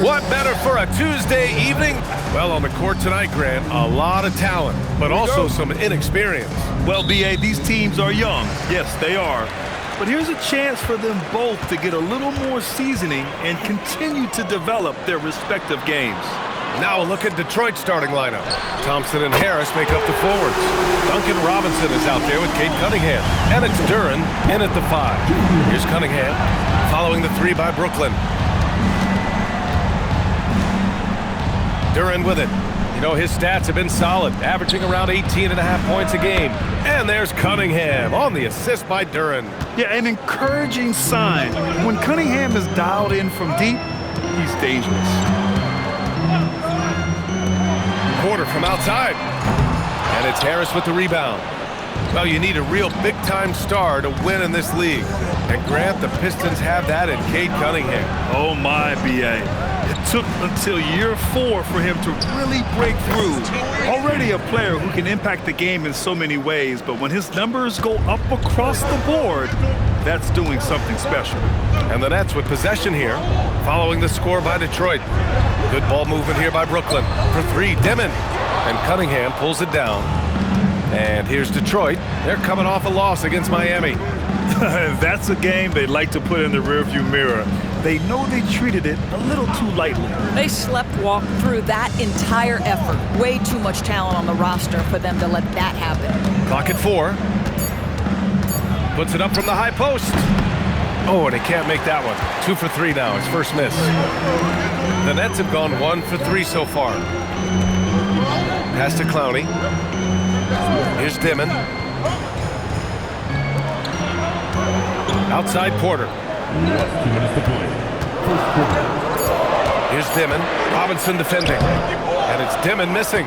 What better for a Tuesday evening? Well, on the court tonight, Grant, a lot of talent, but also some inexperience. Well, B.A., these teams are young. Yes, they are. But here's a chance for them both to get a little more seasoning and continue to develop their respective games. Now a look at Detroit's starting lineup. Thompson and Harris make up the forwards. Duncan Robinson is out there with Cade Cunningham. And it's Duren in at the 5. Here's Cunningham, following the 3 by Brooklyn. Duren with it. You know, his stats have been solid, averaging around 18.5 points a game. And there's Cunningham on the assist by Duren. Yeah, an encouraging sign. When Cunningham is dialed in from deep, he's dangerous. Quarter from outside. And it's Harris with the rebound. Well, you need a real big-time star to win in this league. And Grant, the Pistons have that in Cade Cunningham. Oh, my, B.A. It took until year 4 for him to really break through. Already a player who can impact the game in so many ways, but when his numbers go up across the board, that's doing something special. And the Nets with possession here, following the score by Detroit. Good ball movement here by Brooklyn. For 3, Dimon. And Cunningham pulls it down. And here's Detroit. They're coming off a loss against Miami. That's a game they'd like to put in the rearview mirror. They know they treated it a little too lightly. They sleepwalked through that entire effort. Way too much talent on the roster for them to let that happen. Clock at 4. Puts it up from the high post. Oh, and he can't make that one. 2 for 3 now, his first miss. The Nets have gone 1 for 3 so far. Pass to Clowney. Here's Dimon. Outside Porter. Here's Dimon. Robinson defending. And it's Dimon missing.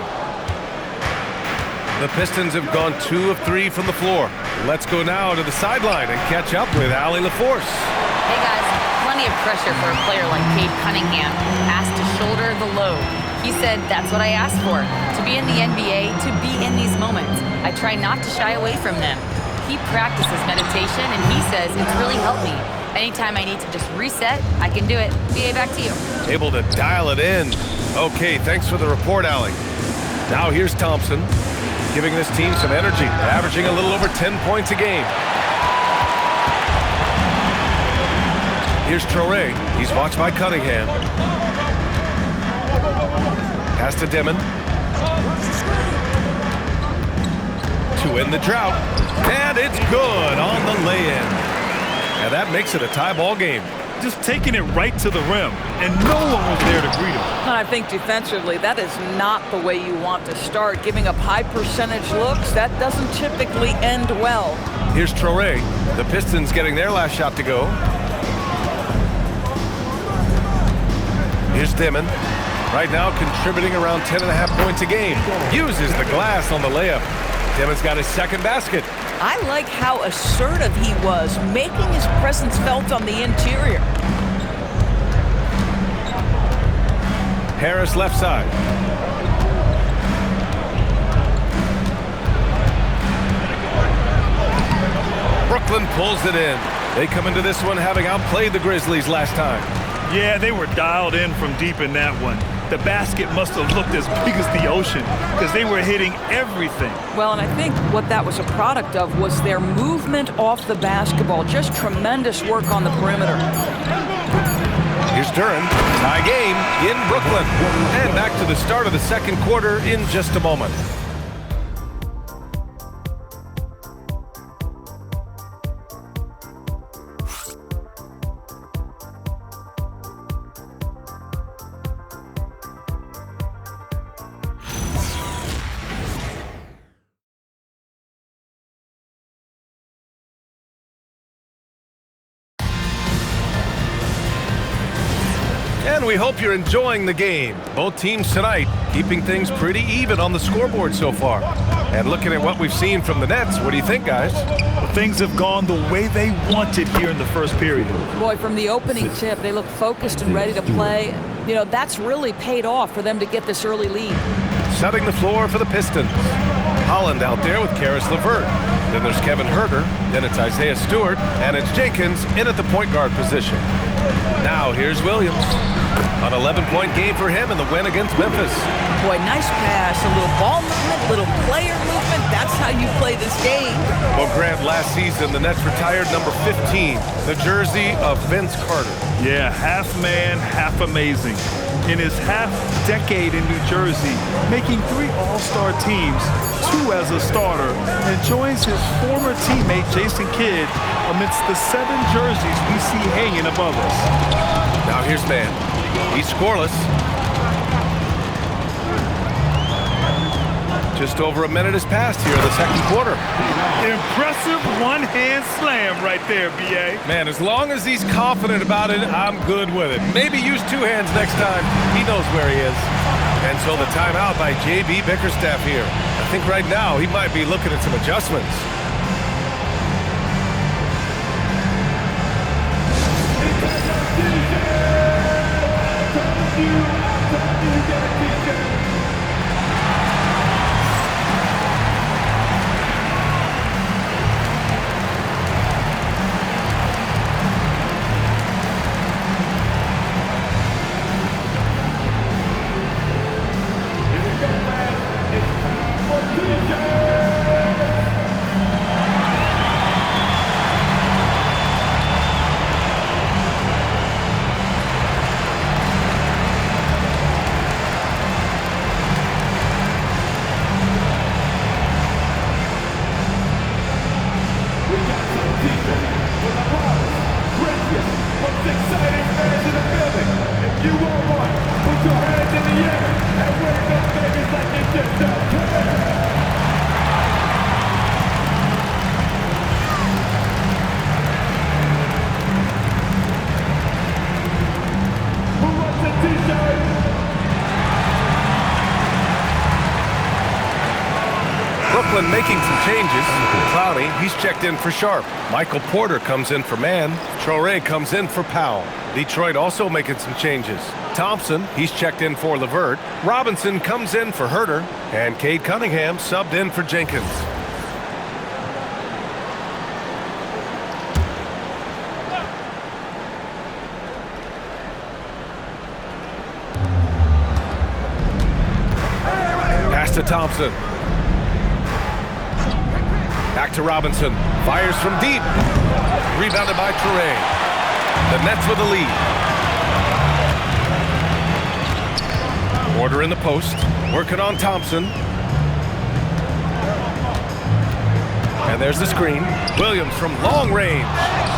The Pistons have gone 2 of 3 from the floor. Let's go now to the sideline and catch up with Allie LaForce. Hey guys, plenty of pressure for a player like Cade Cunningham, asked to shoulder the load. He said, that's what I asked for, to be in the NBA, to be in these moments. I try not to shy away from them. He practices meditation, and he says it's really helped me. Anytime I need to just reset, I can do it. BA, back to you. Able to dial it in. Okay, thanks for the report, Allie. Now here's Thompson, giving this team some energy, averaging a little over 10 points a game. Here's Traore. He's watched by Cunningham. Pass to Dimon. To end the drought. And it's good on the lay-in. And that makes it a tie ball game. Just taking it right to the rim, and no one was there to greet him. And I think defensively, that is not the way you want to start. Giving up high percentage looks, that doesn't typically end well. Here's Traore. The Pistons getting their last shot to go. Here's Dimon. Right now contributing around 10.5 points a game. Uses the glass on the layup. Dimon's got his second basket. I like how assertive he was, making his presence felt on the interior. Harris left side. Brooklyn pulls it in. They come into this one having outplayed the Grizzlies last time. Yeah, they were dialed in from deep in that one. The basket must have looked as big as the ocean because they were hitting everything. Well, and I think what that was a product of was their movement off the basketball. Just tremendous work on the perimeter. Here's Duren. Tie game in Brooklyn. And back to the start of the second quarter in just a moment. And we hope you're enjoying the game. Both teams tonight keeping things pretty even on the scoreboard so far. And looking at what we've seen from the Nets, what do you think, guys? Well, things have gone the way they wanted here in the first period. Boy, from the opening tip, they look focused and ready to play. You know, that's really paid off for them to get this early lead. Setting the floor for the Pistons. Holland out there with Karis LeVert. Then there's Kevin Huerter. Then it's Isaiah Stewart. And it's Jenkins in at the point guard position. Now here's Williams. An 11-point game for him in the win against Memphis. Boy, nice pass, a little ball movement, little player movement. That's how you play this game. Well, Grant, last season, the Nets retired number 15, the jersey of Vince Carter. Yeah, half man, half amazing. In his half-decade in New Jersey, making 3 All-Star teams, 2 as a starter, and joins his former teammate Jason Kidd amidst the 7 jerseys we see hanging above us. Now here's Man. He's scoreless. Just over a minute has passed here in the second quarter. Impressive one-hand slam right there, B.A. Man, as long as he's confident about it, I'm good with it. Maybe use 2 hands next time. He knows where he is. And so the timeout by J.B. Bickerstaff here. I think right now he might be looking at some adjustments. Brooklyn making some changes. Clowney, he's checked in for Sharp. Michael Porter comes in for Man. Traore comes in for Powell. Detroit also making some changes. Thompson, he's checked in for LeVert. Robinson comes in for Herter. And Cade Cunningham subbed in for Jenkins. Pass to Thompson. Back to Robinson. Fires from deep. Rebounded by Traore. The Nets with the lead. Porter in the post. Working on Thompson. And there's the screen. Williams from long range.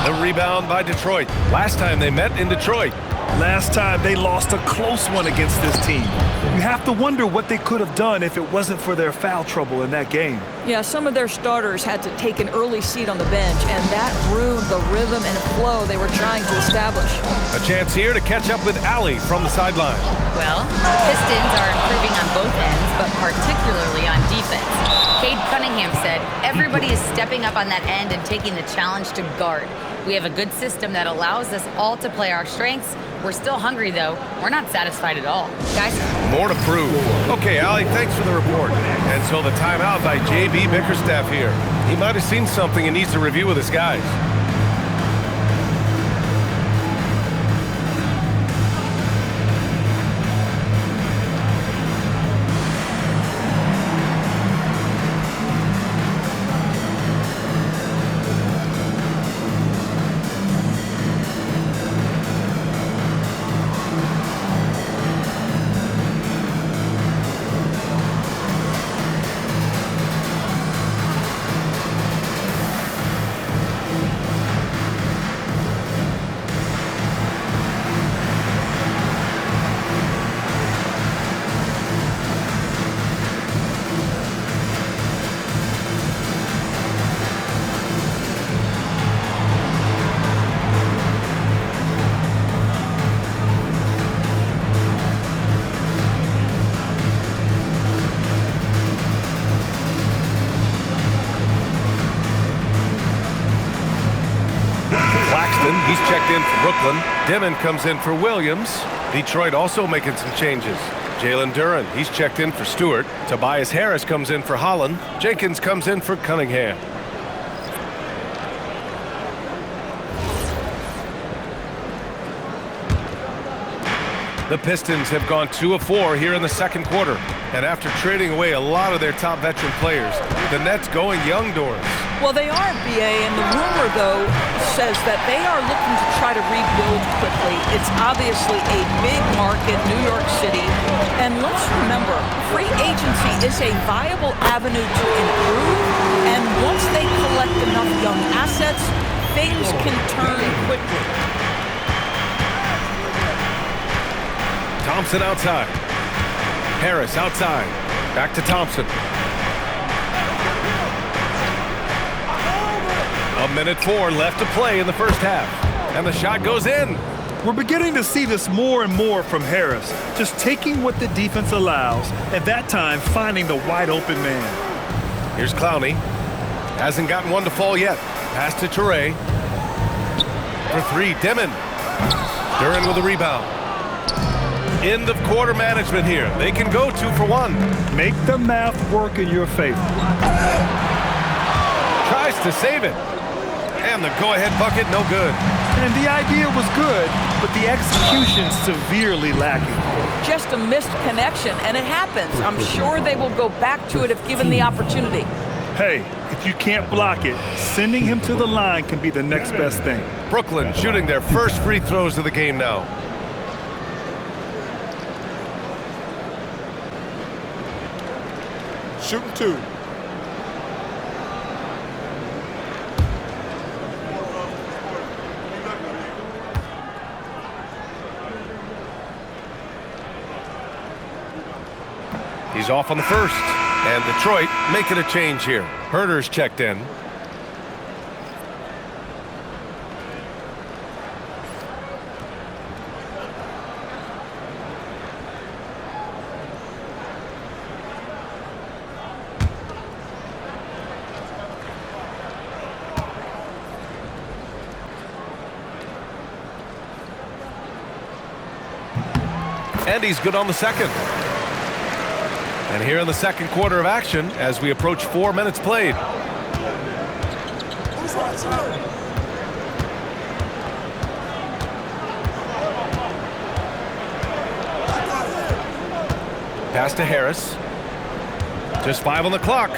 The rebound by Detroit. Last time they met in Detroit. Last time they lost a close one against this team. You have to wonder what they could have done if it wasn't for their foul trouble in that game. Yeah, some of their starters had to take an early seat on the bench, and that ruined the rhythm and flow they were trying to establish. A chance here to catch up with Allie from the sideline. Well, Pistons are improving on both ends, but particularly on defense. Cade Cunningham said, everybody is stepping up on that end and taking the challenge to guard. We have a good system that allows us all to play our strengths. We're still hungry, though. We're not satisfied at all. Guys? More to prove. Okay, Allie, thanks for the report. And so the timeout by J.B. Bickerstaff here. He might have seen something and needs to review with his guys. He's checked in for Brooklyn. Dimon comes in for Williams. Detroit also making some changes. Jalen Duren, he's checked in for Stewart. Tobias Harris comes in for Holland. Jenkins comes in for Cunningham. The Pistons have gone 2 of 4 here in the second quarter. And after trading away a lot of their top veteran players, the Nets going young doors. Well, they are, BA, and the rumor, though, says that they are looking to try to rebuild quickly. It's obviously a big market, New York City. And let's remember, free agency is a viable avenue to improve. And once they collect enough young assets, things can turn quickly. Thompson outside. Harris outside. Back to Thompson. A minute 4 left to play in the first half. And the shot goes in. We're beginning to see this more and more from Harris, just taking what the defense allows, and that time finding the wide open man. Here's Clowney. Hasn't gotten one to fall yet. Pass to Toure. For 3, Demon. Duran with a rebound. End of quarter management here. They can go 2 for 1. Make the math work in your favor. Tries to save it. And the go-ahead bucket, no good. And the idea was good, but the execution severely lacking. Just a missed connection, and it happens. I'm sure they will go back to it if given the opportunity. Hey, if you can't block it, sending him to the line can be the next best thing. Brooklyn shooting their first free throws of the game now. Shooting 2. He's off on the first. And Detroit making a change here. Herter's checked in. And he's good on the second. And here in the second quarter of action as we approach 4 minutes played. Pass to Harris. Just 5 on the clock.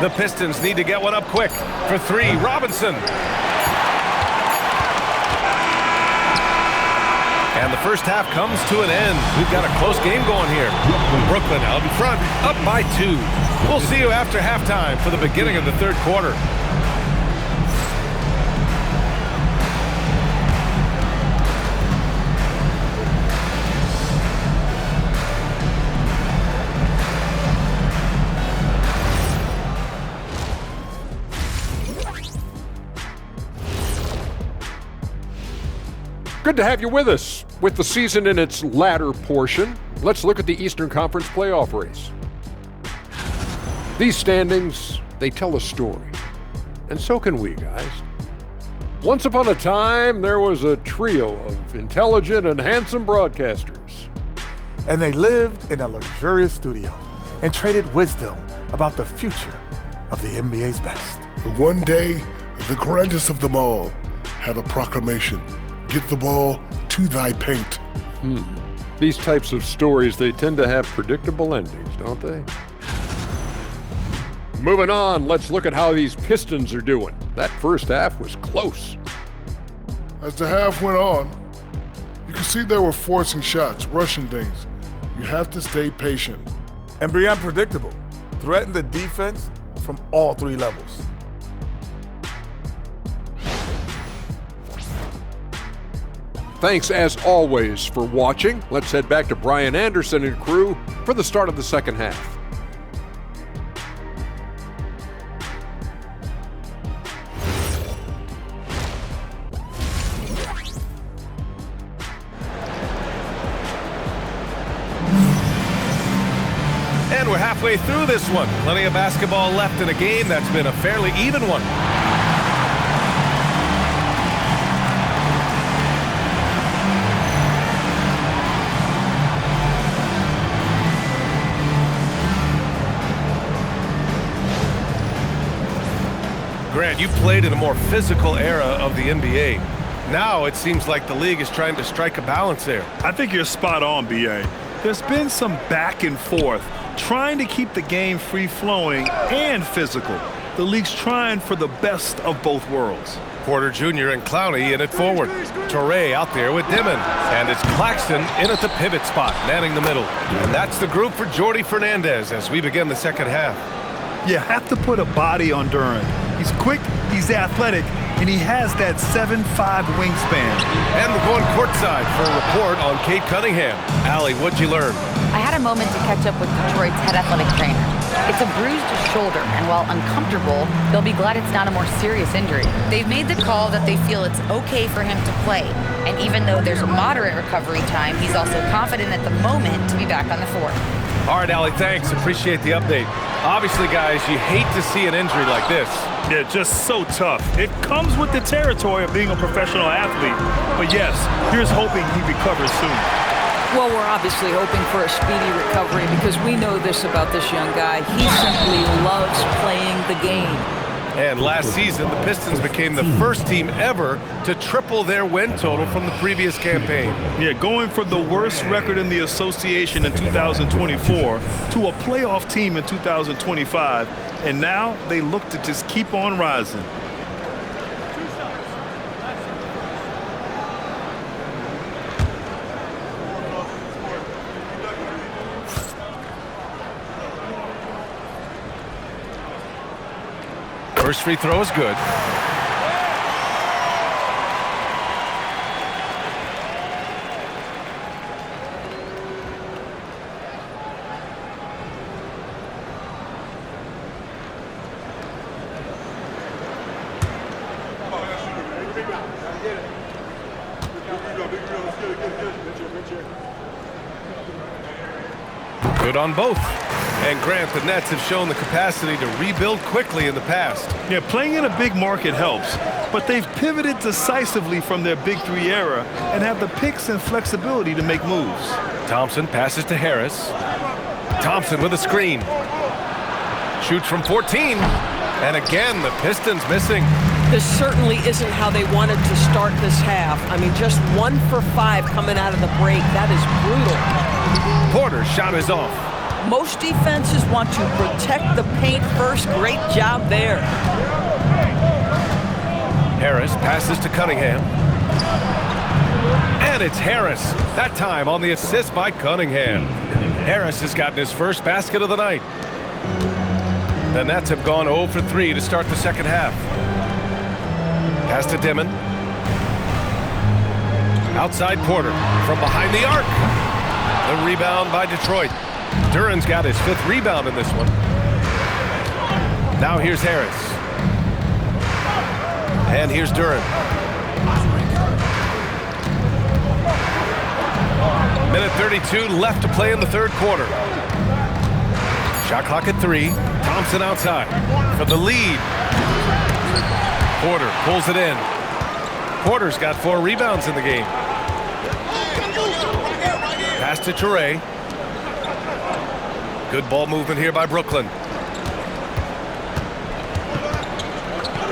The Pistons need to get one up quick. For 3, Robinson. And the first half comes to an end. We've got a close game going here. Brooklyn out in front, up by 2. We'll see you after halftime for the beginning of the third quarter. Good to have you with us. With the season in its latter portion, let's look at the Eastern Conference playoff race. These standings, they tell a story. And so can we, guys. Once upon a time, there was a trio of intelligent and handsome broadcasters. And they lived in a luxurious studio and traded wisdom about the future of the NBA's best. And one day, the grandest of them all had a proclamation. Get the ball to thy paint. These types of stories, they tend to have predictable endings, don't they? Moving on, let's look at how these Pistons are doing. That first half was close. As the half went on, you could see they were forcing shots, rushing things. You have to stay patient. And be unpredictable. Threaten the defense from all 3 levels. Thanks, as always, for watching. Let's head back to Brian Anderson and crew for the start of the second half. And we're halfway through this one. Plenty of basketball left in a game that's been a fairly even one. Grant, you played in a more physical era of the NBA. Now it seems like the league is trying to strike a balance there. I think you're spot on, B.A. There's been some back and forth, trying to keep the game free-flowing and physical. The league's trying for the best of both worlds. Porter Jr. and Clowney in it forward. Torrey out there with Dimon. And it's Claxton in at the pivot spot, manning the middle. And that's the group for Jordi Fernandez as we begin the second half. You have to put a body on Duren. He's quick, he's athletic, and he has that 7'5" wingspan. And we're going courtside for a report on Kate Cunningham. Allie, what'd you learn? I had a moment to catch up with Detroit's head athletic trainer. It's a bruised shoulder, and while uncomfortable, they'll be glad it's not a more serious injury. They've made the call that they feel it's okay for him to play, and even though there's a moderate recovery time, he's also confident at the moment to be back on the floor. All right, Allie, thanks. Appreciate the update. Obviously, guys, you hate to see an injury like this. Yeah, just so tough. It comes with the territory of being a professional athlete. But yes, here's hoping he recovers soon. Well, we're obviously hoping for a speedy recovery because we know this about this young guy. He simply loves playing the game. And last season, the Pistons became the first team ever to triple their win total from the previous campaign. Yeah, going from the worst record in the association in 2024 to a playoff team in 2025. And now they look to just keep on rising. First free throw is good. Good on both. And Grant, the Nets have shown the capacity to rebuild quickly in the past. Yeah, playing in a big market helps, but they've pivoted decisively from their Big Three era and have the picks and flexibility to make moves. Thompson passes to Harris. Thompson with a screen. Shoots from 14. And again, the Pistons missing. This certainly isn't how they wanted to start this half. I mean, just 1 for 5 coming out of the break. That is brutal. Porter's shot is off. Most defenses want to protect the paint first. Great job there. Harris passes to Cunningham. And it's Harris. That time on the assist by Cunningham. Harris has gotten his first basket of the night. The Nets have gone 0 for 3 to start the second half. Pass to Dimon. Outside Porter from behind the arc. The rebound by Detroit. Duren's got his 5th rebound in this one. Now here's Harris. And here's Duren. Minute 32 left to play in the third quarter. Shot clock at 3. Thompson outside for the lead. Porter pulls it in. Porter's got 4 rebounds in the game. Pass to Torrey. Good ball movement here by Brooklyn.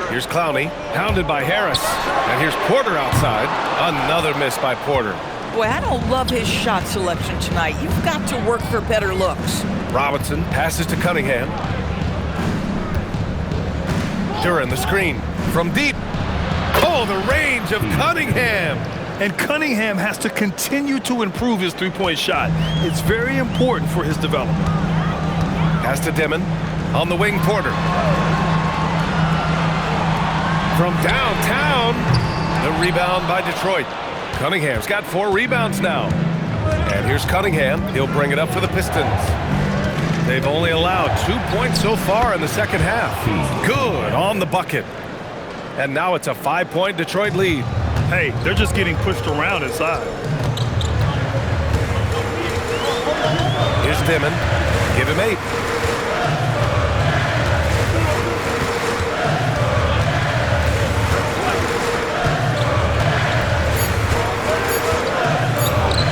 Here's Clowney, pounded by Harris. And here's Porter outside. Another miss by Porter. Boy, I don't love his shot selection tonight. You've got to work for better looks. Robinson passes to Cunningham. Duren the screen from deep. Oh, the range of Cunningham. And Cunningham has to continue to improve his three-point shot. It's very important for his development. Pass to Dimon. On the wing, Porter. From downtown. The rebound by Detroit. Cunningham's got 4 rebounds now. And here's Cunningham. He'll bring it up for the Pistons. They've only allowed 2 points so far in the second half. Good on the bucket. And now it's a 5-point Detroit lead. Hey, they're just getting pushed around inside. Here's Dimon. Give him 8.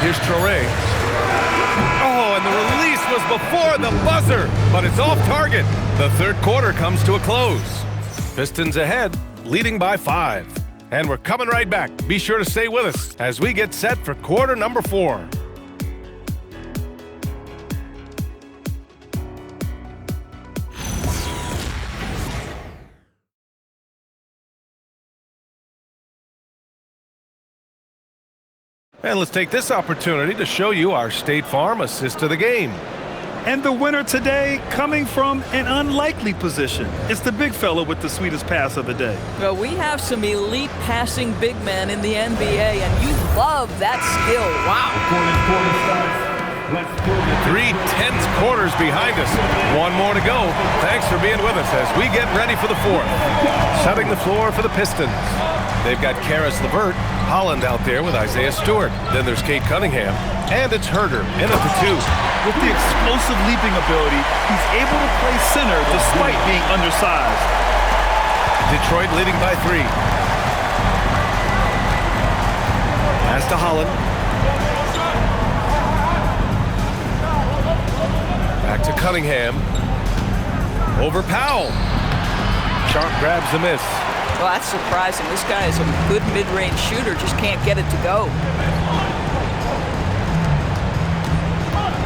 Here's Torrey. Oh, and the release was before the buzzer, but it's off target. The third quarter comes to a close. Pistons ahead, leading by 5. And we're coming right back. Be sure to stay with us as we get set for quarter number 4. And let's take this opportunity to show you our State Farm assist of the game. And the winner today coming from an unlikely position. It's the big fella with the sweetest pass of the day. Well, we have some elite passing big men in the NBA, and you love that skill. Wow. 3 tense quarters behind us. One more to go. Thanks for being with us as we get ready for the 4th. Setting the floor for the Pistons. They've got Karis LeVert, Holland out there with Isaiah Stewart. Then there's Cade Cunningham, and it's Herder in at the 2. With the explosive leaping ability, he's able to play center despite being undersized. Detroit leading by 3. Pass to Holland. Back to Cunningham. Over Powell. Sharp grabs the miss. Well, that's surprising. This guy is a good mid-range shooter, just can't get it to go.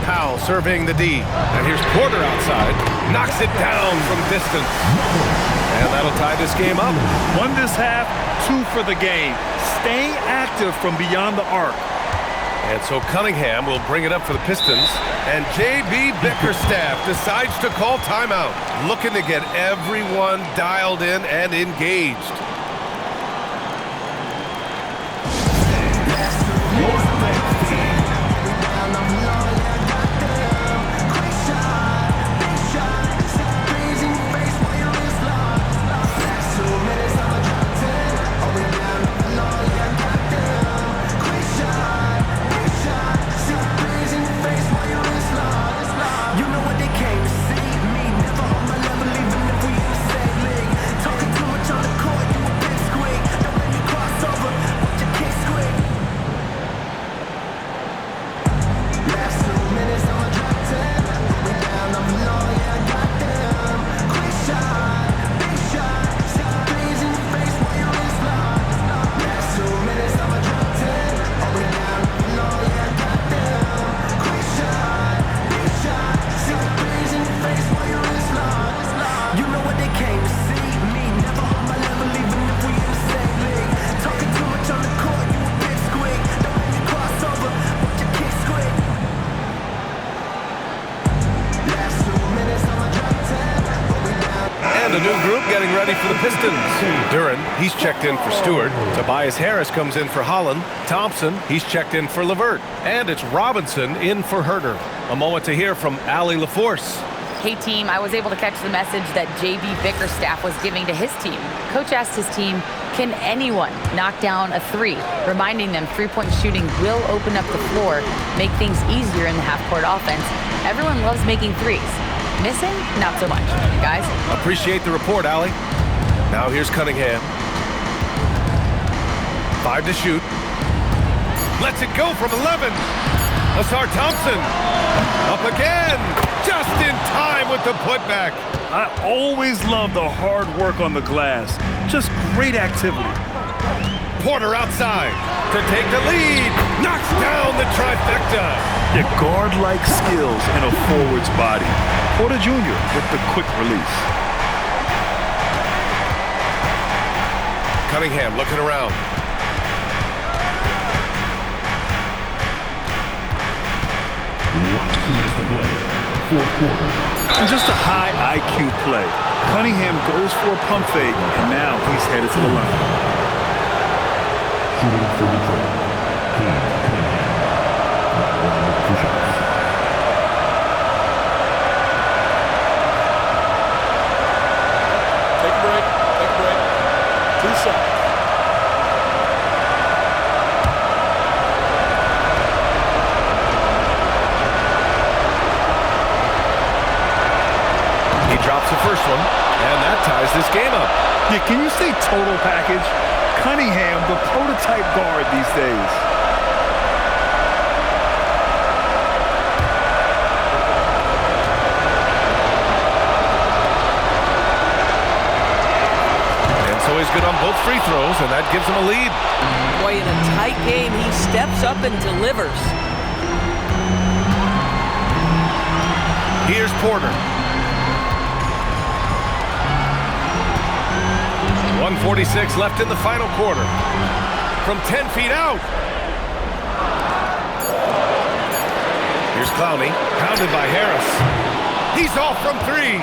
Powell surveying the D. And here's Porter outside. Knocks it down from distance. And that'll tie this game up. 1 this half, 2 for the game. Stay active from beyond the arc. And so Cunningham will bring it up for the Pistons. And J.B. Bickerstaff decides to call timeout. Looking to get everyone dialed in and engaged. Getting ready for the Pistons. Duran, he's checked in for Stewart. Tobias Harris comes in for Holland. Thompson, he's checked in for LeVert. And it's Robinson in for Herder. A moment to hear from Allie LaForce. Hey team, I was able to catch the message that J.B. Bickerstaff was giving to his team. Coach asked his team, can anyone knock down a 3? Reminding them 3-point shooting will open up the floor, make things easier in the half-court offense. Everyone loves making 3s. Missing? Not so much. Guys? Appreciate the report, Allie. Now here's Cunningham. 5 to shoot. Lets it go from 11. Asar Thompson. Up again. Just in time with the putback. I always love the hard work on the glass. Just great activity. Porter outside to take the lead. Knocks down the trifecta. The guard-like skills and a forward's body. Porter Jr. with the quick release. Cunningham looking around. And just a high IQ play. Cunningham goes for a pump fake, and now he's headed to the line. Shooting for Detroit. Take a break. 2 seconds. He drops the first one, and that ties this game up. Yeah, can you say total package? Cunningham, the prototype guard these days. And so he's good on both free throws, and that gives them a lead. Boy, in a tight game, he steps up and delivers. Here's Porter. 1:46 left in the final quarter. From 10 feet out. Here's Clowney, pounded by Harris. He's off from 3.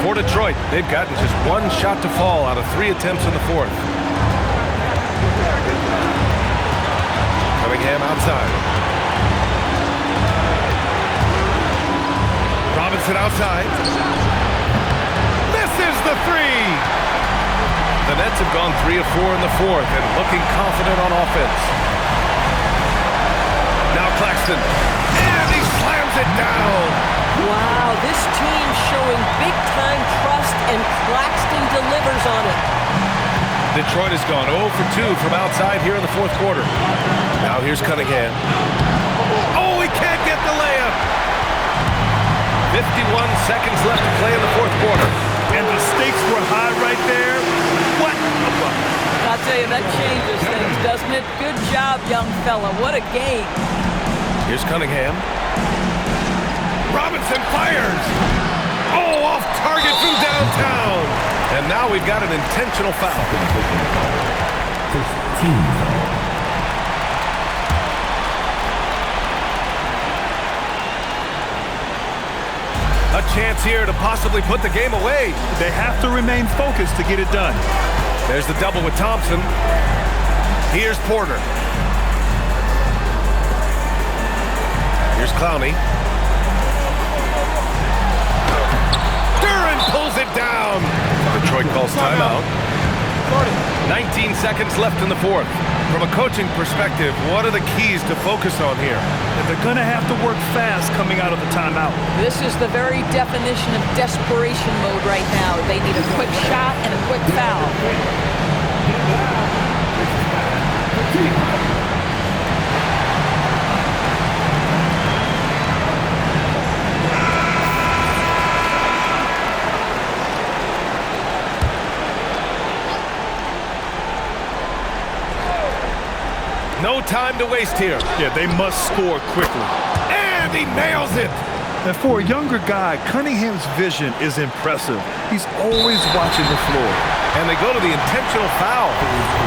For Detroit, they've gotten just one shot to fall out of 3 attempts in the fourth. Cunningham outside. Robinson outside. Misses the 3. The Nets have gone 3 of 4 in the fourth and looking confident on offense. Now Claxton, and he slams it down. Wow, this team showing big-time trust, and Claxton delivers on it. Detroit has gone 0 for 2 from outside here in the fourth quarter. Now here's Cunningham. Oh, he can't get the layup. 51 seconds left to play in the fourth quarter. And the stakes were high right there. What a bucket. I'll tell you, that changes things, doesn't it? Good job, young fella. What a game. Here's Cunningham. Robinson fires. Oh, off target from downtown. And now we've got an intentional foul. A chance here to possibly put the game away. They have to remain focused to get it done. There's the double with Thompson. Here's Porter. Here's Clowney. Duran pulls it down. Detroit calls timeout. 19 seconds left in the fourth. From a coaching perspective, what are the keys to focus on here? And they're going to have to work fast coming out of the timeout. This is the very definition of desperation mode right now. They need a quick shot and a quick foul. No time to waste here. Yeah, they must score quickly. And he nails it. And for a younger guy, Cunningham's vision is impressive. He's always watching the floor. And they go to the intentional foul.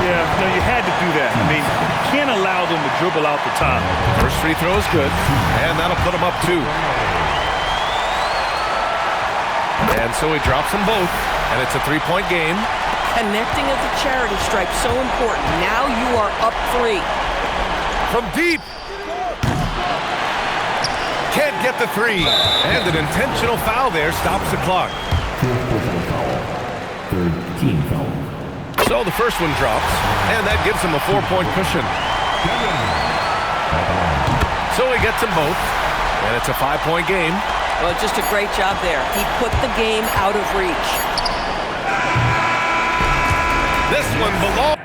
Yeah, no, you had to do that. I mean, you can't allow them to dribble out the time. First free throw is good, and that'll put him up 2. And so he drops them both, and it's a 3-point game. Connecting at the charity stripe, so important. Now you are up 3. From deep. Can't get the 3. And an intentional foul there stops the clock. Third team foul. So the first one drops, and that gives him a 4-point cushion. So he gets them both, and it's a 5-point game. Well, just a great job there. He put the game out of reach. This one belongs.